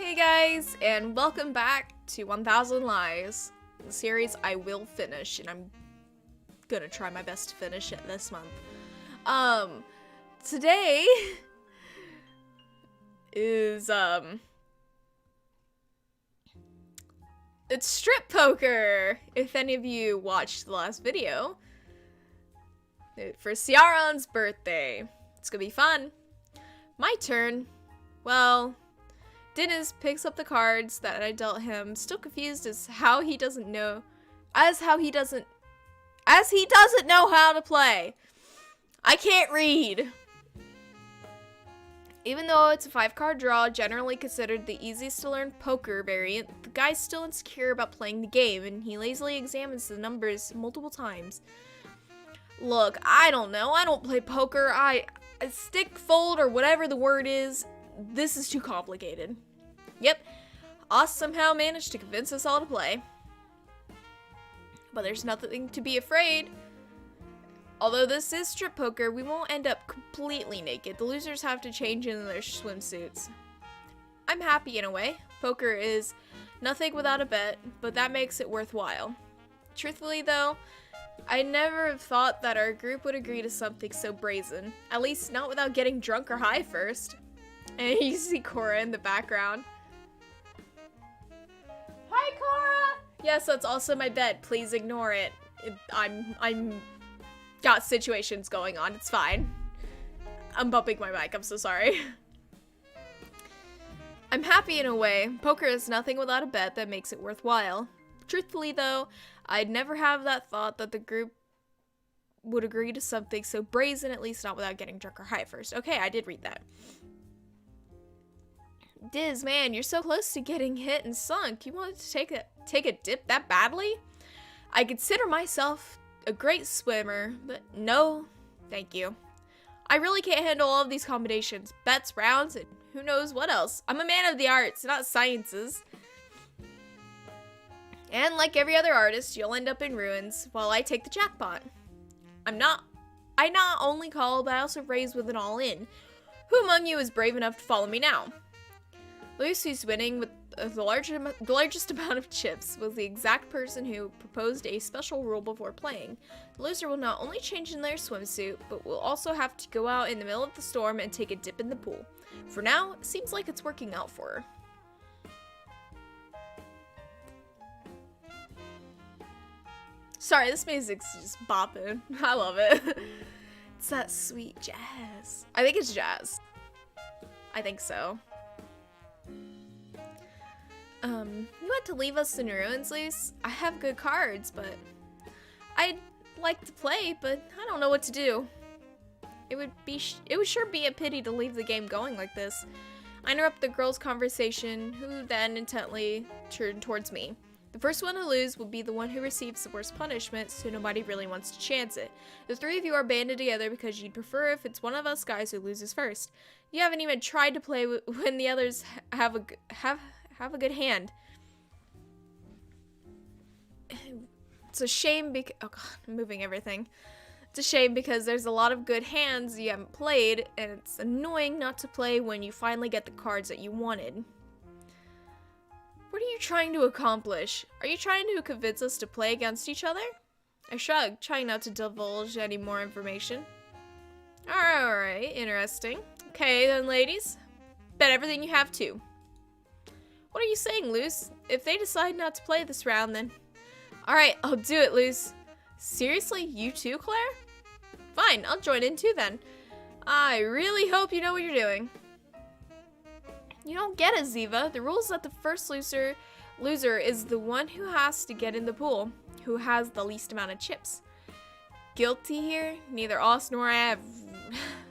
Hey guys, and welcome back to 1000 Lies, the series I will finish, and I'm gonna try my best to finish it this month. Today is, it's strip poker, if any of you watched the last video, for Ciaron's birthday. It's gonna be fun. My turn. Well, Dennis picks up the cards that I dealt him, still confused as he doesn't know how to play. I can't read. Even though it's a 5-card draw, generally considered the easiest to learn poker variant, the guy's still insecure about playing the game, and he lazily examines the numbers multiple times. Look, I don't know. I don't play poker. I stick, fold, or whatever the word is. This is too complicated. Yep, Oz somehow managed to convince us all to play. But there's nothing to be afraid. Although this is strip poker, we won't end up completely naked. The losers have to change into their swimsuits. I'm happy in a way. Poker is nothing without a bet, but that makes it worthwhile. Truthfully though, I never thought that our group would agree to something so brazen. At least not without getting drunk or high first. And you see Cora in the background. Hi, Cora! Yes, that's also my bed. Please ignore it. I'm got situations going on. It's fine. I'm bumping my mic. I'm so sorry. I'm happy in a way. Poker is nothing without a bet that makes it worthwhile. Truthfully, though, I'd never have that thought that the group would agree to something so brazen, at least not without getting drunk or high first. Okay, I did read that. Diz, man, you're so close to getting hit and sunk. You wanted to take a dip that badly? I consider myself a great swimmer, but no, thank you. I really can't handle all of these combinations, bets, rounds, and who knows what else. I'm a man of the arts, not sciences. And like every other artist, you'll end up in ruins while I take the jackpot. I not only call, but I also raise with an all-in. Who among you is brave enough to follow me now? Luce, who's winning with the largest amount of chips, was the exact person who proposed a special rule before playing. The loser will not only change in their swimsuit, but will also have to go out in the middle of the storm and take a dip in the pool. For now, it seems like it's working out for her. Sorry, this music's just bopping. I love it. It's that sweet jazz. I think it's jazz. I think so. You want to leave us in ruins, Luce? I have good cards, but I'd like to play, but I don't know what to do. It would sure be a pity to leave the game going like this. I interrupt the girls' conversation, who then intently turn towards me. The first one to lose will be the one who receives the worst punishment, so nobody really wants to chance it. The three of you are banded together because you'd prefer if it's one of us guys who loses first. You haven't even tried to play when the others have a good hand. It's a shame because oh god, I'm moving everything. It's a shame because there's a lot of good hands you haven't played, and it's annoying not to play when you finally get the cards that you wanted. What are you trying to accomplish? Are you trying to convince us to play against each other? I shrugged, trying not to divulge any more information. Alright, interesting. Okay then, ladies. Bet everything you have too. What are you saying, Luce? If they decide not to play this round, then... Alright, I'll do it, Luce. Seriously? You too, Claire? Fine, I'll join in too then. I really hope you know what you're doing. You don't get it, Ziva. The rule is that the first loser is the one who has to get in the pool, who has the least amount of chips. Guilty here? Neither Oz nor I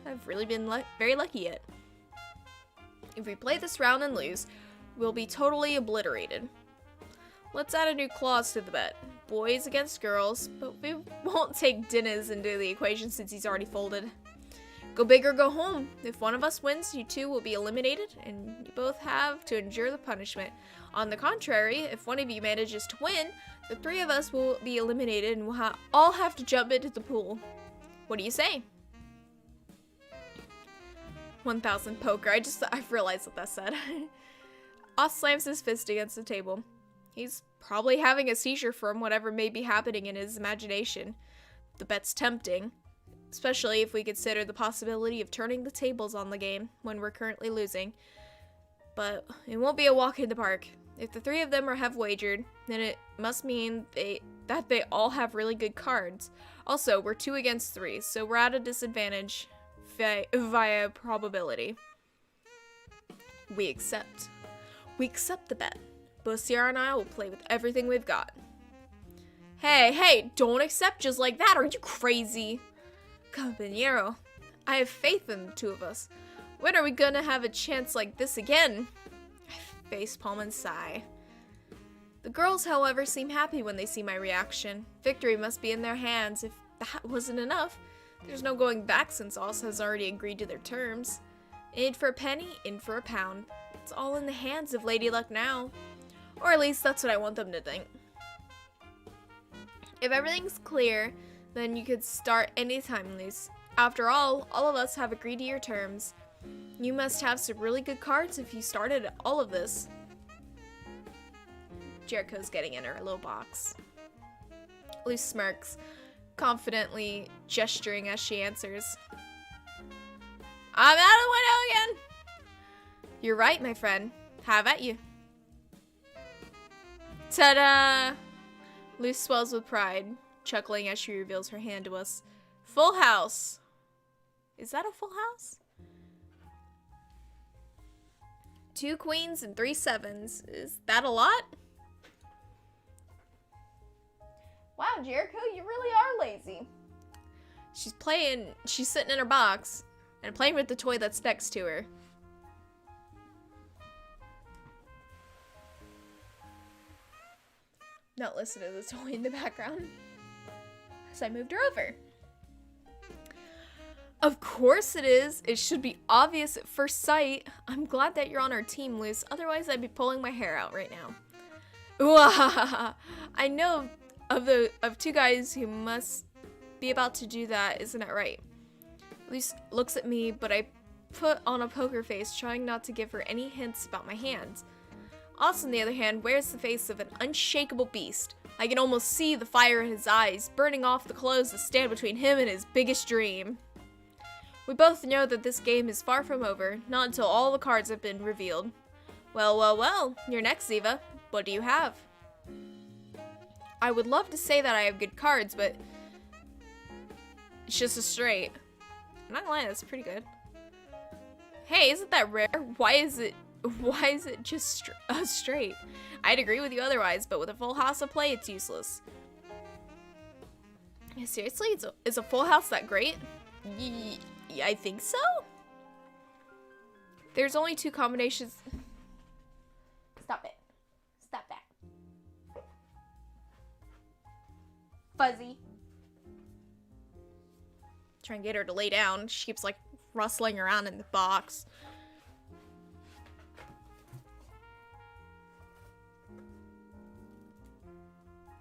have really been very lucky yet. If we play this round and lose, we'll be totally obliterated. Let's add a new clause to the bet. Boys against girls, but we won't take Dennis into the equation since he's already folded. Go big or go home. If one of us wins, you two will be eliminated, and you both have to endure the punishment. On the contrary, if one of you manages to win, the three of us will be eliminated and we'll all have to jump into the pool. What do you say? 1000 poker. I realized what that said. Oz slams his fist against the table. He's probably having a seizure from whatever may be happening in his imagination. The bet's tempting, especially if we consider the possibility of turning the tables on the game when we're currently losing. But it won't be a walk in the park. If the three of them have wagered, then it must mean that they all have really good cards. Also, we're 2 against 3, so we're at a disadvantage via probability. We accept. We accept the bet. Both Sierra and I will play with everything we've got. Hey, don't accept just like that. Are you crazy? Compañero, I have faith in the two of us. When are we gonna have a chance like this again? I facepalm and sigh. The girls, however, seem happy when they see my reaction. Victory must be in their hands. If that wasn't enough, there's no going back since Oz has already agreed to their terms. In for a penny, in for a pound. It's all in the hands of Lady Luck now. Or at least that's what I want them to think. If everything's clear, then you could start anytime, Luce. After all of us have agreed to your terms. You must have some really good cards if you started all of this. Jericho's getting in her little box. Luce smirks, confidently gesturing as she answers. I'm out of the window again! You're right, my friend. Have at you. Ta-da! Luce swells with pride, chuckling as she reveals her hand to us. Full house. Is that a full house? 2 queens and 3 sevens. Is that a lot? Wow, Jericho, you really are lazy. She's sitting in her box and playing with the toy that's next to her. Not listen to the toy in the background. So I moved her over. Of course it is. It should be obvious at first sight. I'm glad that you're on our team, Luce. Otherwise, I'd be pulling my hair out right now. Ooh, I know of 2 guys who must be about to do that. Isn't that right? Luce looks at me, but I put on a poker face, trying not to give her any hints about my hands. Oz, on the other hand, wears the face of an unshakable beast. I can almost see the fire in his eyes, burning off the clothes that stand between him and his biggest dream. We both know that this game is far from over, not until all the cards have been revealed. Well, you're next, Ziva. What do you have? I would love to say that I have good cards, but it's just a straight. I'm not gonna lie, that's pretty good. Hey, isn't that rare? Why is it just straight? I'd agree with you otherwise, but with a full house of play, it's useless. Seriously? Is a full house that great? I think so. There's only 2 combinations. Stop it. Stop that. Fuzzy. Try and get her to lay down. She keeps like rustling around in the box.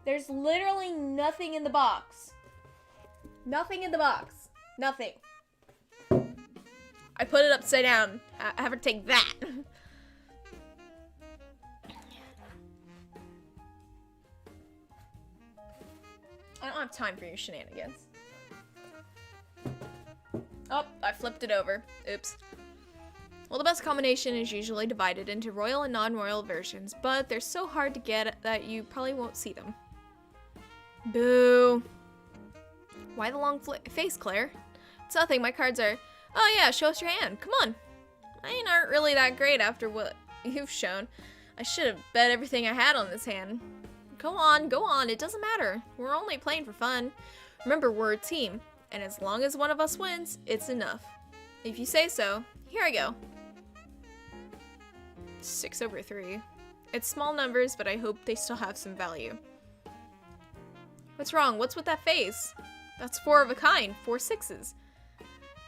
There's literally nothing in the box. Nothing in the box. Nothing. I put it upside down. I have her take that. I don't have time for your shenanigans. Oh, I flipped it over. Oops. Well, the best combination is usually divided into royal and non-royal versions, but they're so hard to get that you probably won't see them. Boo. Why the long face, Claire? It's nothing. My cards are... Oh yeah, show us your hand. Come on. Mine aren't really that great after what you've shown. I should have bet everything I had on this hand. Go on. It doesn't matter. We're only playing for fun. Remember, we're a team, and as long as one of us wins, it's enough. If you say so, here I go. 6/3. It's small numbers, but I hope they still have some value. What's wrong? What's with that face? That's 4 of a kind. 4 6s.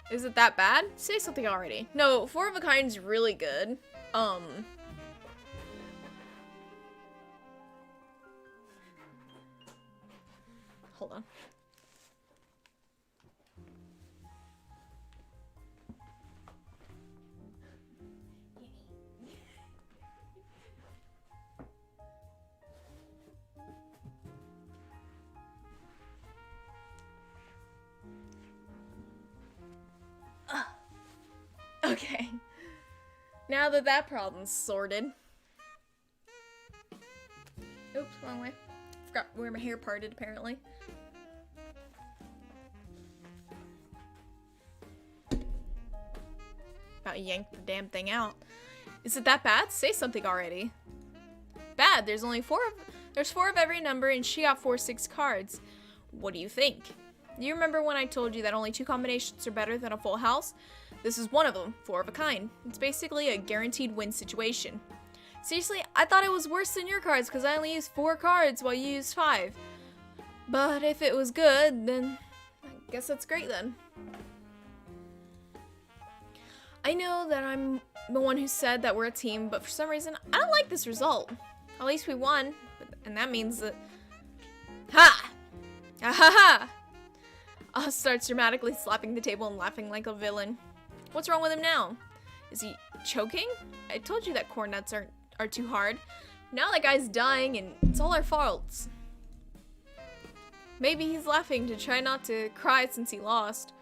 Is it that bad? Say something already. No, 4 of a kind's really good. Hold on. Okay. Now that that problem's sorted. Oops, wrong way. Forgot where my hair parted, apparently. About yanked the damn thing out. Is it that bad? Say something already. Bad. There's four of every number, and she got 4 6 cards. What do you think? Do you remember when I told you that only 2 combinations are better than a full house? This is one of them, 4 of a kind. It's basically a guaranteed win situation. Seriously, I thought it was worse than your cards because I only used 4 cards while you used 5. But if it was good, then I guess that's great then. I know that I'm the one who said that we're a team, but for some reason, I don't like this result. At least we won, and that means that... Ha! Ah ha ha! Oz starts dramatically slapping the table and laughing like a villain. What's wrong with him now? Is he choking? I told you that corn nuts are too hard. Now that guy's dying and it's all our faults. Maybe he's laughing to try not to cry since he lost.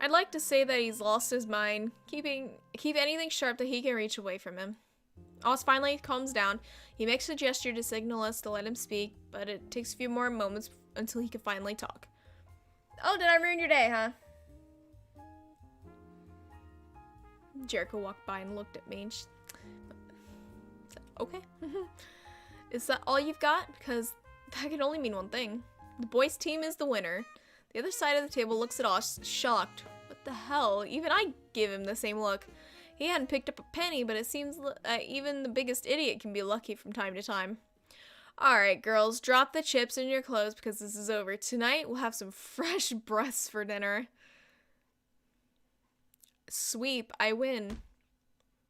I'd like to say that he's lost his mind, keep anything sharp that he can reach away from him. Oz finally calms down. He makes a gesture to signal us to let him speak, but it takes a few more moments until he can finally talk. Oh, did I ruin your day, huh? Jericho walked by and looked at me and said, okay. Is that all you've got? Because that can only mean one thing. The boys' team is the winner. The other side of the table looks at us, shocked. What the hell? Even I give him the same look. He hadn't picked up a penny, but it seems even the biggest idiot can be lucky from time to time. Alright, girls, drop the chips in your clothes because this is over. Tonight, we'll have some fresh breasts for dinner. Sweep, I win.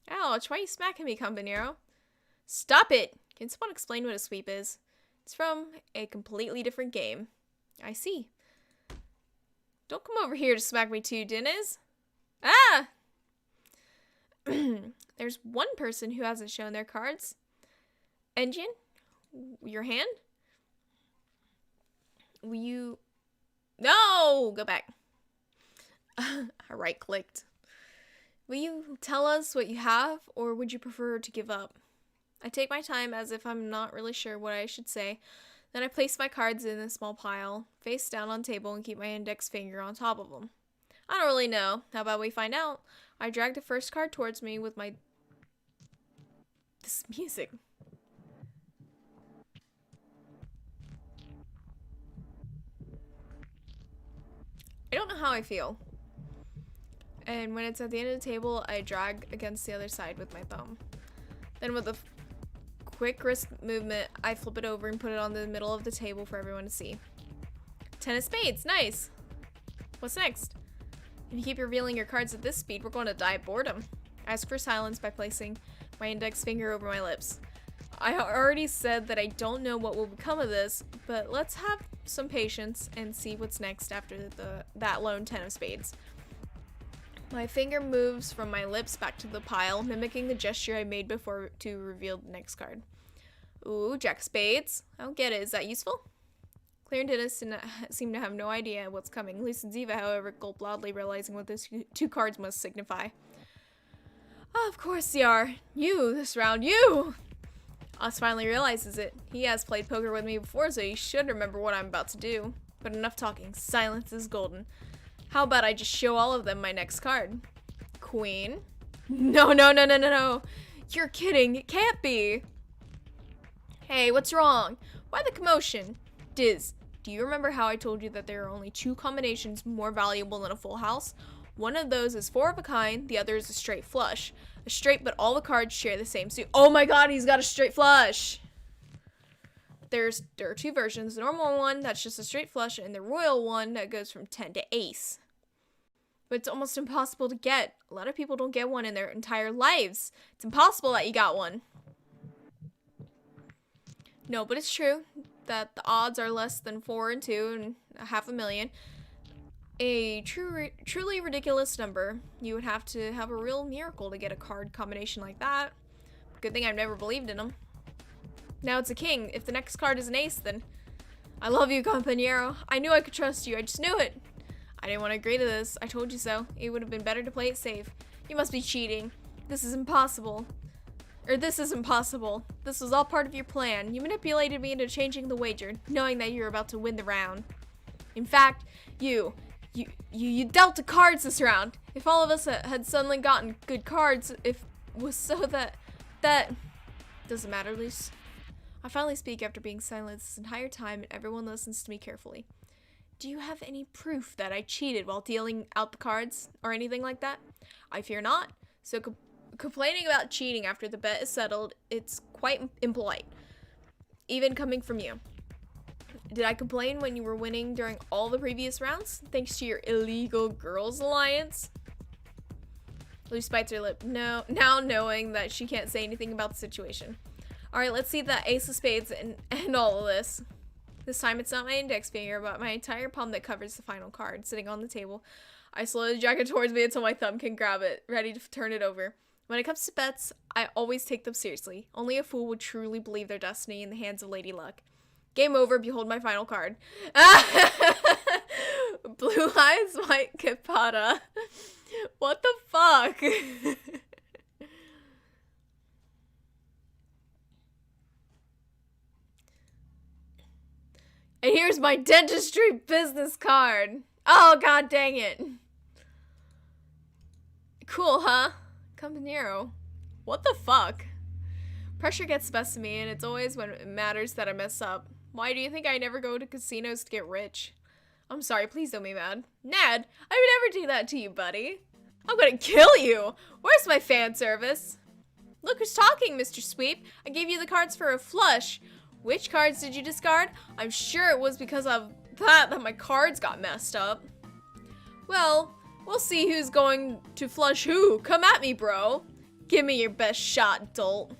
Ouch, why are you smacking me, compañero? Stop it! Can someone explain what a sweep is? It's from a completely different game. I see. Don't come over here to smack me too, Dennis. Ah! There's one person who hasn't shown their cards. Engine? Your hand? Will you... No! Go back. I right-clicked. Will you tell us what you have, or would you prefer to give up? I take my time as if I'm not really sure what I should say. Then I place my cards in a small pile, face down on the table, and keep my index finger on top of them. I don't really know. How about we find out? I drag the first card towards me with my... This music. I don't know how I feel. And when it's at the end of the table, I drag against the other side with my thumb. Then with a quick wrist movement, I flip it over and put it on the middle of the table for everyone to see. 10 of spades, nice. What's next? If you keep revealing your cards at this speed, we're going to die of boredom. I ask for silence by placing my index finger over my lips. I already said that I don't know what will become of this, but let's have some patience and see what's next after that lone 10 of spades. My finger moves from my lips back to the pile, mimicking the gesture I made before to reveal the next card. Ooh, jack of spades. I don't get it. Is that useful? Claire and Dennis seem to have no idea what's coming. Luce and Ziva, however, gulp loudly, realizing what these 2 cards must signify. Oh, of course they are. You, this round, you! Oz finally realizes it. He has played poker with me before, so he should remember what I'm about to do. But enough talking. Silence is golden. How about I just show all of them my next card? Queen? No, no, no, no, no, no. You're kidding. It can't be. Hey, what's wrong? Why the commotion? Diz, do you remember how I told you that there are only 2 combinations more valuable than a full house? One of those is 4 of a kind, the other is a straight flush. A straight, but all the cards share the same suit. Oh my god, he's got a straight flush! There are 2 versions. The normal one, that's just a straight flush, and the royal one that goes from 10 to ace. But it's almost impossible to get. A lot of people don't get one in their entire lives. It's impossible that you got one. No, but it's true that the odds are less than 4 and 2 and 500,000. A truly ridiculous number. You would have to have a real miracle to get a card combination like that. Good thing I've never believed in them. Now it's a king. If the next card is an ace, then... I love you, compañero. I knew I could trust you. I just knew it. I didn't want to agree to this. I told you so. It would have been better to play it safe. You must be cheating. This is impossible. This is impossible. This was all part of your plan. You manipulated me into changing the wager, knowing that you were about to win the round. In fact, you dealt the cards this round. If all of us had suddenly gotten good cards, if it was so that doesn't matter, Luce. I finally speak after being silent this entire time, and everyone listens to me carefully. Do you have any proof that I cheated while dealing out the cards or anything like that? I fear not. So complaining about cheating after the bet is settled, it's quite impolite, even coming from you. Did I complain when you were winning during all the previous rounds, thanks to your illegal girls alliance? Luce bites her lip, now knowing that she can't say anything about the situation. Alright, let's see the ace of spades and all of this. This time it's not my index finger, but my entire palm that covers the final card, sitting on the table. I slowly drag it towards me until my thumb can grab it, ready to turn it over. When it comes to bets, I always take them seriously. Only a fool would truly believe their destiny in the hands of Lady Luck. Game over, behold my final card. Blue eyes, white capada. What the fuck? And here's my dentistry business card. Oh, god dang it. Cool, huh? Compañero. What the fuck? Pressure gets the best of me, and it's always when it matters that I mess up. Why do you think I never go to casinos to get rich? I'm sorry, please don't be mad. Ned, I would never do that to you, buddy. I'm gonna kill you. Where's my fan service? Look who's talking, Mr. Sweep. I gave you the cards for a flush. Which cards did you discard? I'm sure it was because of that my cards got messed up. Well, we'll see who's going to flush who. Come at me, bro. Give me your best shot, dolt.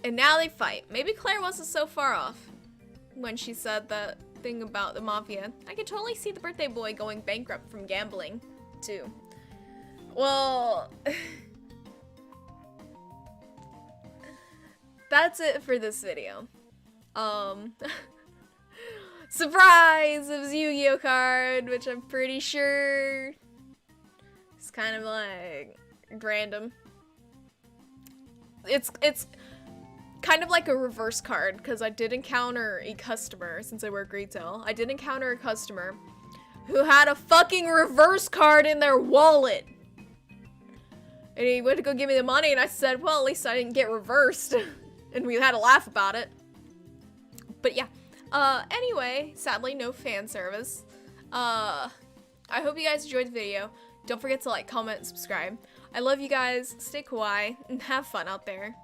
And now they fight. Maybe Claire wasn't so far off when she said that thing about the mafia. I could totally see the birthday boy going bankrupt from gambling, too. Well... that's it for this video. Surprise! It was a Yu-Gi-Oh card, which I'm pretty sure is kind of like random. It's kind of like a reverse card, because I did encounter a customer, since I work retail, I did encounter a customer who had a fucking reverse card in their wallet. And he went to go give me the money, and I said, well, at least I didn't get reversed. And we had a laugh about it. But yeah. Anyway, sadly, no fan service. I hope you guys enjoyed the video. Don't forget to like, comment, and subscribe. I love you guys. Stay kawaii, and have fun out there.